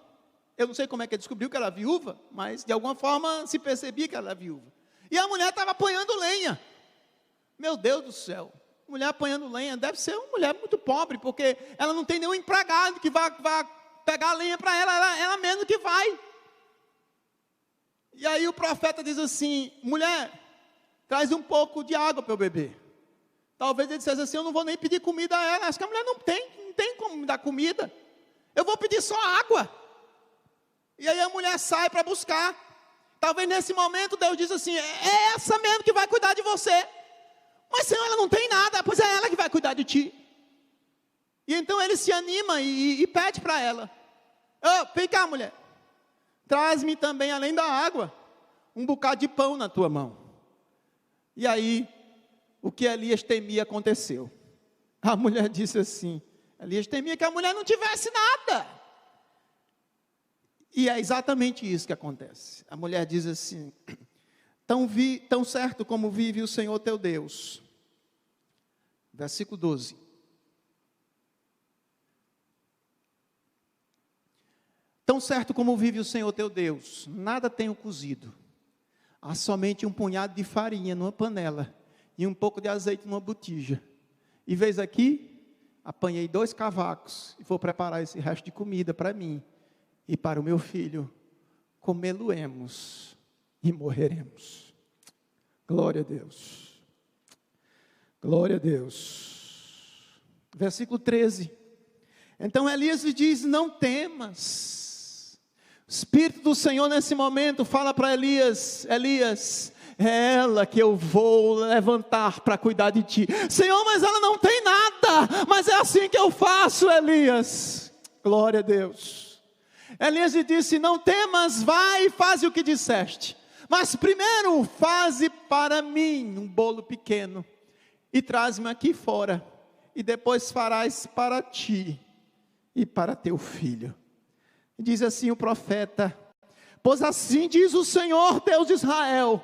Eu não sei como é que ele descobriu que ela era viúva, mas de alguma forma se percebia que ela era viúva. E a mulher estava apanhando lenha. Meu Deus do céu, mulher apanhando lenha, deve ser uma mulher muito pobre, porque ela não tem nenhum empregado que vá pegar a lenha para ela mesmo que vai. E aí o profeta diz assim: mulher, traz um pouco de água para eu beber. Talvez ele dissesse assim: eu não vou nem pedir comida a ela, acho que a mulher não tem como me dar comida, eu vou pedir só água. E aí a mulher sai para buscar. Talvez nesse momento Deus diz assim: é essa mesmo que vai cuidar de você. Mas Senhor, ela não tem nada, pois é ela que vai cuidar de ti. E então ele se anima e pede para ela: vem cá, mulher, traz-me também, além da água, um bocado de pão na tua mão. E aí, o que Elias temia aconteceu. A mulher disse assim, Elias temia que a mulher não tivesse nada. E é exatamente isso que acontece. A mulher diz assim: tão certo como vive o Senhor teu Deus. Versículo 12. Tão certo como vive o Senhor teu Deus, nada tenho cozido. Há somente um punhado de farinha numa panela e um pouco de azeite numa botija. E vês aqui, apanhei 2 cavacos e vou preparar esse resto de comida para mim e para o meu filho. Comê-lo-emos e morreremos. Glória a Deus. Glória a Deus. Versículo 13. Então Elias lhe diz: não temas. O Espírito do Senhor nesse momento fala para Elias: Elias, é ela que eu vou levantar para cuidar de ti. Senhor, mas ela não tem nada, mas é assim que eu faço, Elias. Glória a Deus. Elias lhe disse: não temas, vai e faz o que disseste, mas primeiro faze para mim um bolo pequeno e traz-me aqui fora, e depois farás para ti e para teu filho. Diz assim o profeta: pois assim diz o Senhor Deus de Israel: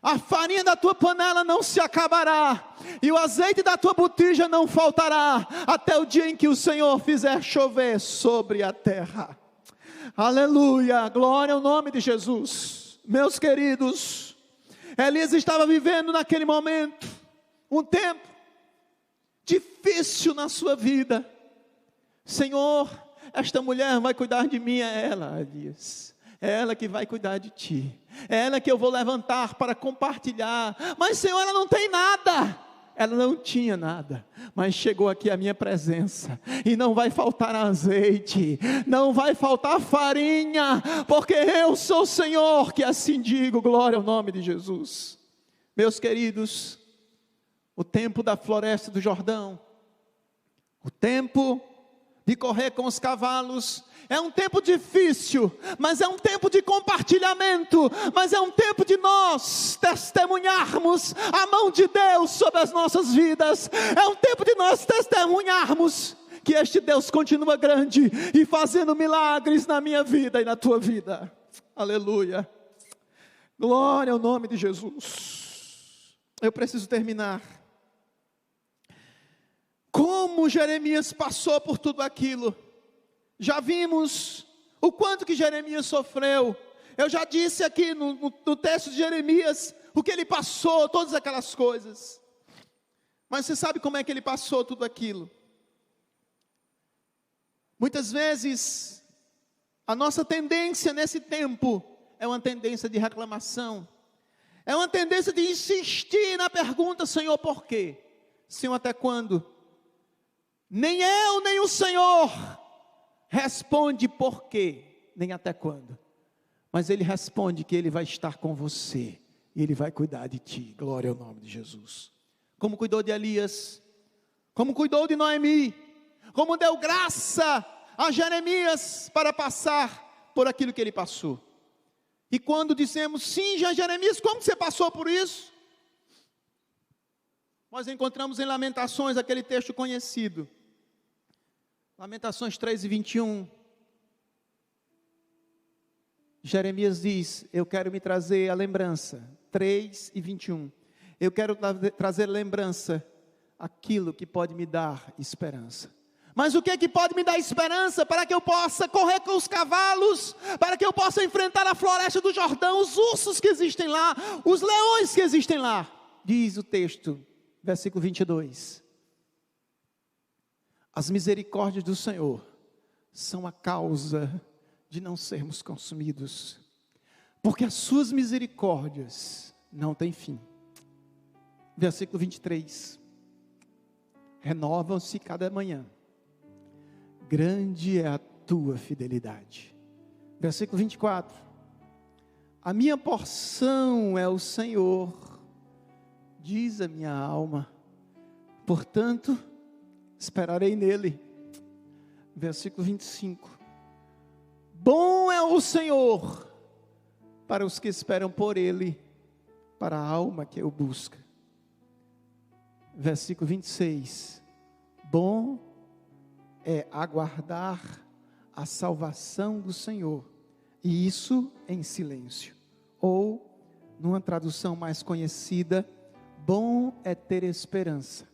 a farinha da tua panela não se acabará, e o azeite da tua botija não faltará, até o dia em que o Senhor fizer chover sobre a terra. Aleluia, glória ao nome de Jesus. Meus queridos, Elias estava vivendo naquele momento um tempo difícil na sua vida. Senhor, esta mulher vai cuidar de mim, é ela, Elias. É ela que vai cuidar de ti. É ela que eu vou levantar para compartilhar. Mas Senhor, ela não tem nada. Ela não tinha nada, mas chegou aqui a minha presença, e não vai faltar azeite, não vai faltar farinha, porque eu sou o Senhor que assim digo. Glória ao nome de Jesus. Meus queridos, o tempo da floresta do Jordão, o tempo de correr com os cavalos, é um tempo difícil, mas é um tempo de compartilhamento, mas é um tempo de nós testemunharmos a mão de Deus sobre as nossas vidas. É um tempo de nós testemunharmos que este Deus continua grande e fazendo milagres na minha vida e na tua vida. Aleluia, glória ao nome de Jesus. Eu preciso terminar. Como Jeremias passou por tudo aquilo, Já vimos o quanto que Jeremias sofreu. Eu já disse aqui no texto de Jeremias o que ele passou, todas aquelas coisas. Mas você sabe como é que ele passou tudo aquilo? Muitas vezes, a nossa tendência nesse tempo é uma tendência de reclamação. É uma tendência de insistir na pergunta: Senhor, por quê? Senhor, até quando? Nem eu, nem o Senhor responde por quê, nem até quando. Mas Ele responde que Ele vai estar com você e Ele vai cuidar de ti. Glória ao nome de Jesus. Como cuidou de Elias, como cuidou de Noemi, como deu graça a Jeremias para passar por aquilo que ele passou. E quando dizemos sim, Jeremias, como você passou por isso? Nós encontramos em Lamentações aquele texto conhecido. Lamentações 3:21. Jeremias diz: eu quero me trazer a lembrança. 3:21. Eu quero trazer lembrança aquilo que pode me dar esperança. Mas o que é que pode me dar esperança? Para que eu possa correr com os cavalos, para que eu possa enfrentar a floresta do Jordão, os ursos que existem lá, os leões que existem lá. Diz o texto, versículo 22. As misericórdias do Senhor são a causa de não sermos consumidos, porque as suas misericórdias não têm fim. Versículo 23. Renovam-se cada manhã. Grande é a tua fidelidade. Versículo 24. A minha porção é o Senhor, diz a minha alma, portanto, esperarei nele. Versículo 25. Bom é o Senhor para os que esperam por ele, para a alma que o busca. Versículo 26. Bom é aguardar a salvação do Senhor, e isso em silêncio. Ou, numa tradução mais conhecida, bom é ter esperança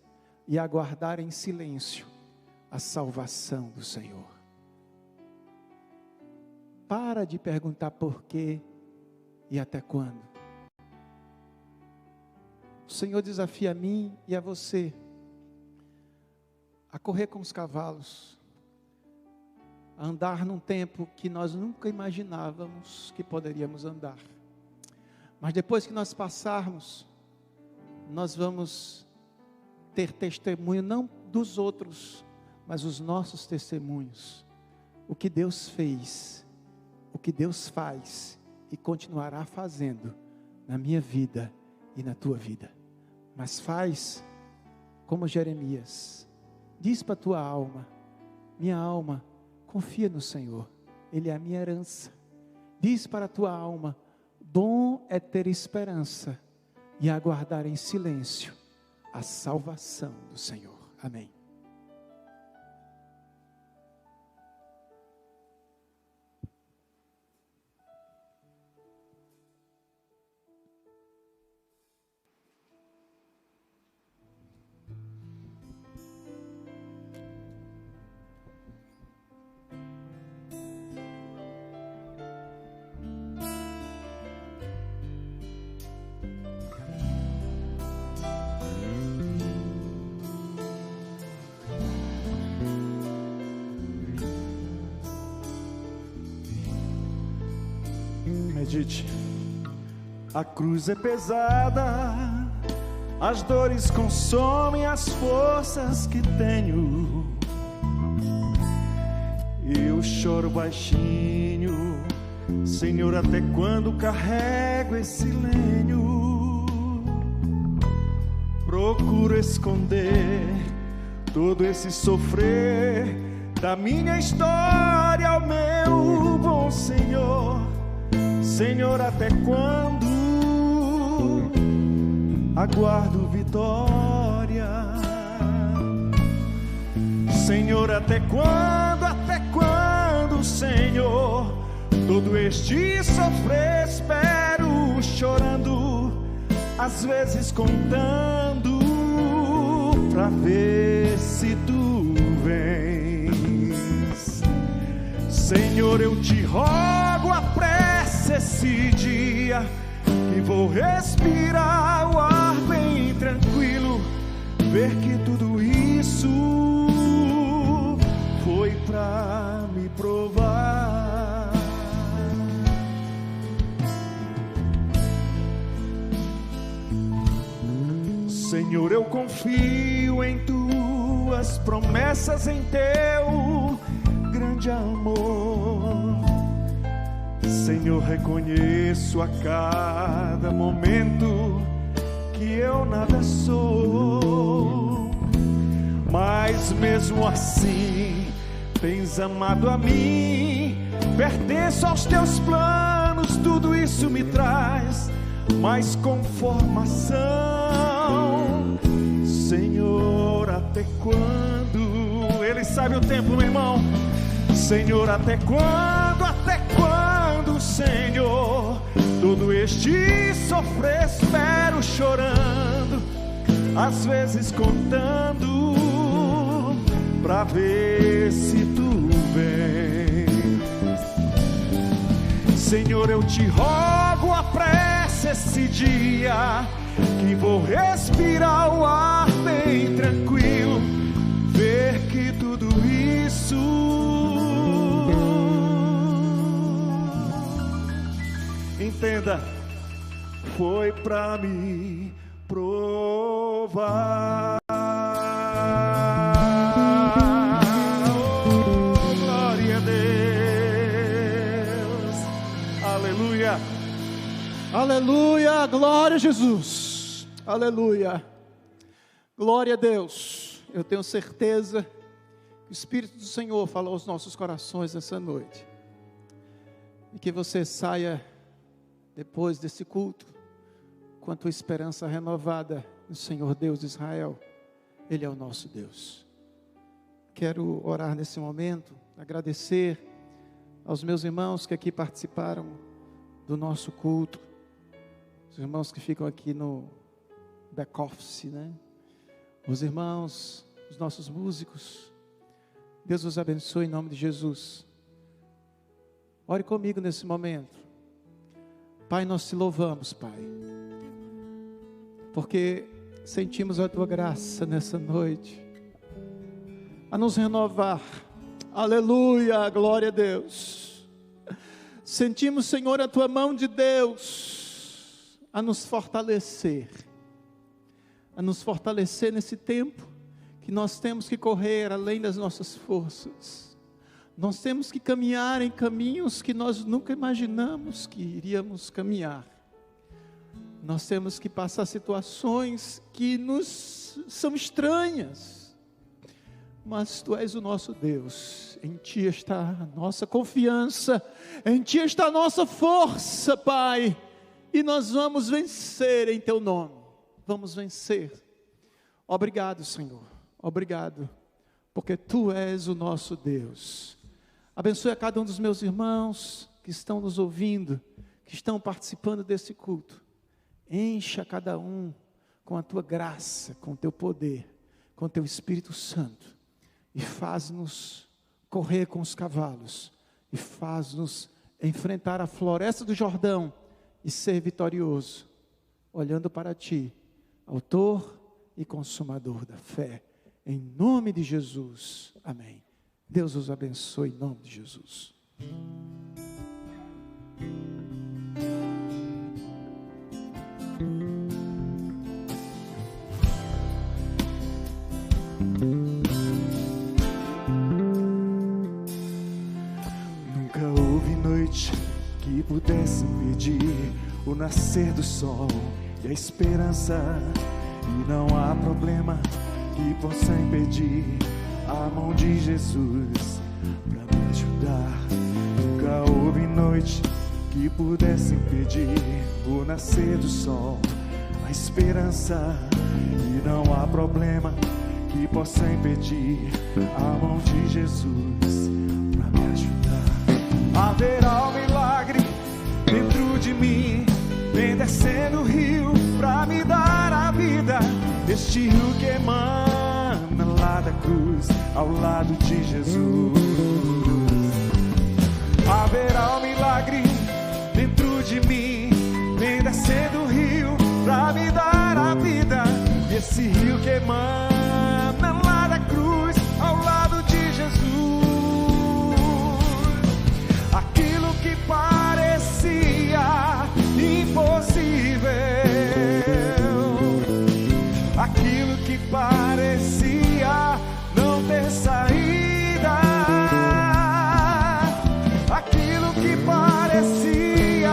e aguardar em silêncio a salvação do Senhor. Para de perguntar por quê e até quando. O Senhor desafia a mim e a você a correr com os cavalos, a andar num tempo que nós nunca imaginávamos que poderíamos andar. Mas depois que nós passarmos, nós vamos ter testemunho não dos outros, mas os nossos testemunhos. O que Deus fez, o que Deus faz e continuará fazendo na minha vida e na tua vida. Mas faz como Jeremias. Diz para a tua alma: minha alma, confia no Senhor, Ele é a minha herança. Diz para a tua alma: bom é ter esperança e aguardar em silêncio a salvação do Senhor. Amém. Medite. A cruz é pesada, as dores consomem as forças que tenho. Eu choro baixinho, Senhor, até quando carrego esse lenho? Procuro esconder todo esse sofrer da minha história ao meu bom Senhor. Senhor, até quando aguardo vitória? Senhor, até quando, Senhor, todo este sofrer espero chorando, às vezes contando, pra ver se tu vens. Senhor, eu te rogo, apressa esse dia, que vou respirar o ar bem tranquilo, ver que tudo isso foi pra me provar. Senhor, eu confio em tuas promessas, em teu grande amor. Senhor, reconheço a cada momento que eu nada sou, mas mesmo assim tens amado a mim. Pertenço aos teus planos, tudo isso me traz mais conformação. Senhor, até quando? Ele sabe o tempo, meu irmão. Senhor, até quando, Senhor, todo este sofrer espero chorando, às vezes contando, pra ver se tu vem. Senhor, eu te rogo, apressa esse dia, que vou respirar o ar bem tranquilo, ver que tudo isso entenda, foi pra me provar. Oh, glória a Deus. Aleluia. Aleluia, glória a Jesus. Aleluia. Glória a Deus. Eu tenho certeza que o Espírito do Senhor falou aos nossos corações essa noite. E que você saia depois desse culto com a tua esperança renovada no Senhor Deus de Israel. Ele é o nosso Deus. Quero orar nesse momento, agradecer aos meus irmãos que aqui participaram do nosso culto, os irmãos que ficam aqui no back office, né? Os irmãos, os nossos músicos. Deus os abençoe em nome de Jesus. Ore comigo nesse momento. Pai, nós te louvamos, Pai, porque sentimos a tua graça nessa noite, a nos renovar. Aleluia, glória a Deus. Sentimos, Senhor, a tua mão de Deus a nos fortalecer nesse tempo que nós temos que correr além das nossas forças. Nós temos que caminhar em caminhos que nós nunca imaginamos que iríamos caminhar. Nós temos que passar situações que nos são estranhas. Mas Tu és o nosso Deus. Em Ti está a nossa confiança. Em Ti está a nossa força, Pai. E nós vamos vencer em Teu nome. Vamos vencer. Obrigado, Senhor. Obrigado. Porque Tu és o nosso Deus. Abençoe a cada um dos meus irmãos que estão nos ouvindo, que estão participando desse culto. Encha cada um com a Tua graça, com o Teu poder, com o Teu Espírito Santo. E faz-nos correr com os cavalos. E faz-nos enfrentar a floresta do Jordão e ser vitorioso, olhando para Ti, autor e consumador da fé. Em nome de Jesus. Amém. Deus os abençoe em nome de Jesus. Nunca houve noite que pudesse impedir o nascer do sol e a esperança, e não há problema que possa impedir a mão de Jesus para me ajudar. Nunca houve noite que pudesse impedir o nascer do sol, a esperança, e não há problema que possa impedir a mão de Jesus para me ajudar. Haverá um milagre dentro de mim, vem descendo o rio para me dar a vida. Este rio que emana lá da cruz, ao lado de Jesus. haverá um milagre dentro de mim. Vem descendo o rio pra me dar a vida. Esse rio que emana lá da cruz, ao lado de Jesus. Aquilo que parecia impossível, aquilo que parecia não ter saída, aquilo que parecia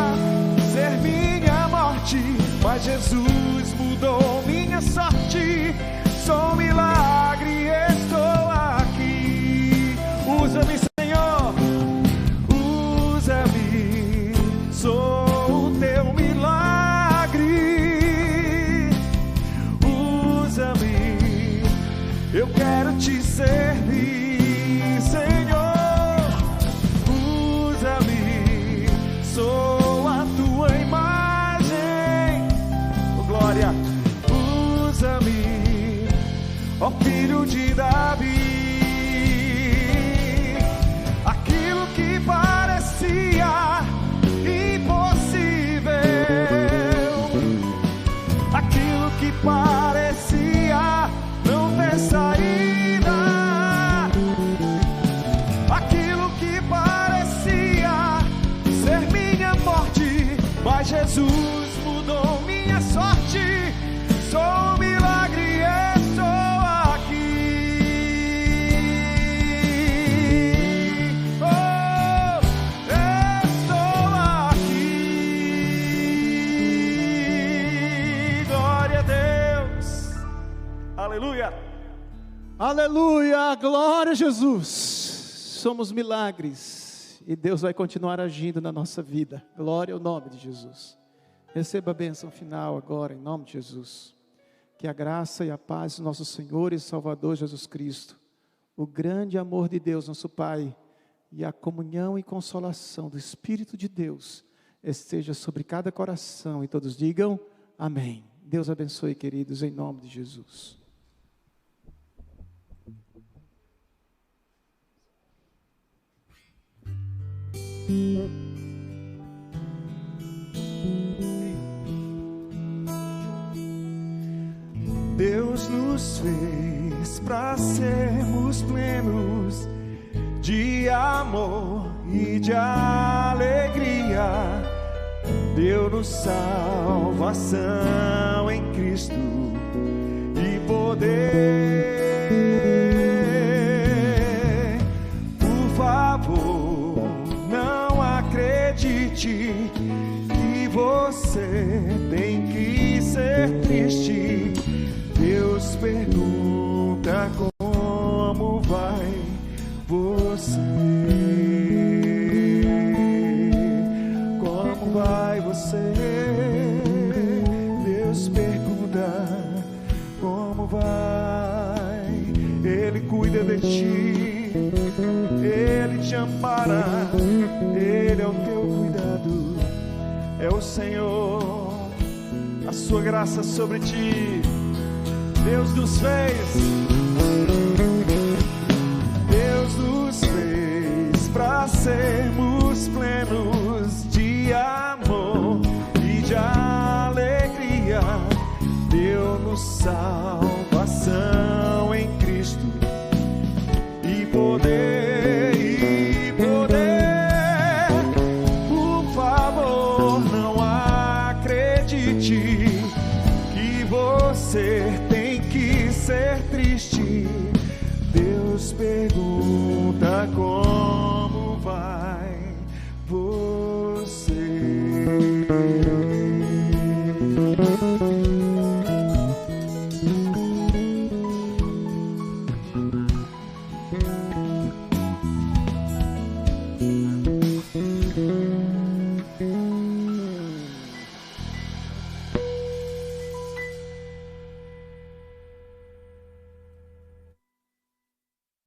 ser minha morte, mas Jesus mudou minha sorte. Sou um milagre, estou aqui. Usa-me, Senhor, usa-me, sou o teu milagre. Usa-me, eu quero te servir, Senhor. Usa-me, sou a tua imagem. Oh, glória. Usa-me, ó Filho de Davi. Aquilo que parecia impossível, aquilo que parecia não ter saída, aquilo que parecia ser minha morte, mas Jesus mudou minha sorte. Sou um milagre, estou aqui. Oh, estou aqui. Glória a Deus. Aleluia. Aleluia, glória a Jesus. Somos milagres e Deus vai continuar agindo na nossa vida. Glória ao nome de Jesus. Receba a bênção final agora, em nome de Jesus. Que a graça e a paz do nosso Senhor e Salvador Jesus Cristo, o grande amor de Deus, nosso Pai, e a comunhão e consolação do Espírito de Deus esteja sobre cada coração, e todos digam amém. Deus abençoe, queridos, em nome de Jesus. Deus nos fez para sermos plenos de amor e de alegria. Deu-nos salvação em Cristo e poder. Por favor, não acredite que você tem que ser triste. Deus pergunta como vai você. Como vai você? Deus pergunta como vai. Ele cuida de ti, Ele te ampara, Ele é o teu cuidado. É o Senhor, a sua graça sobre ti. Deus nos fez para sermos plenos de amor e de alegria. Deu-nos salvação em Cristo e poder, Por favor, não acredite que você tem que ser triste. Deus pergunta como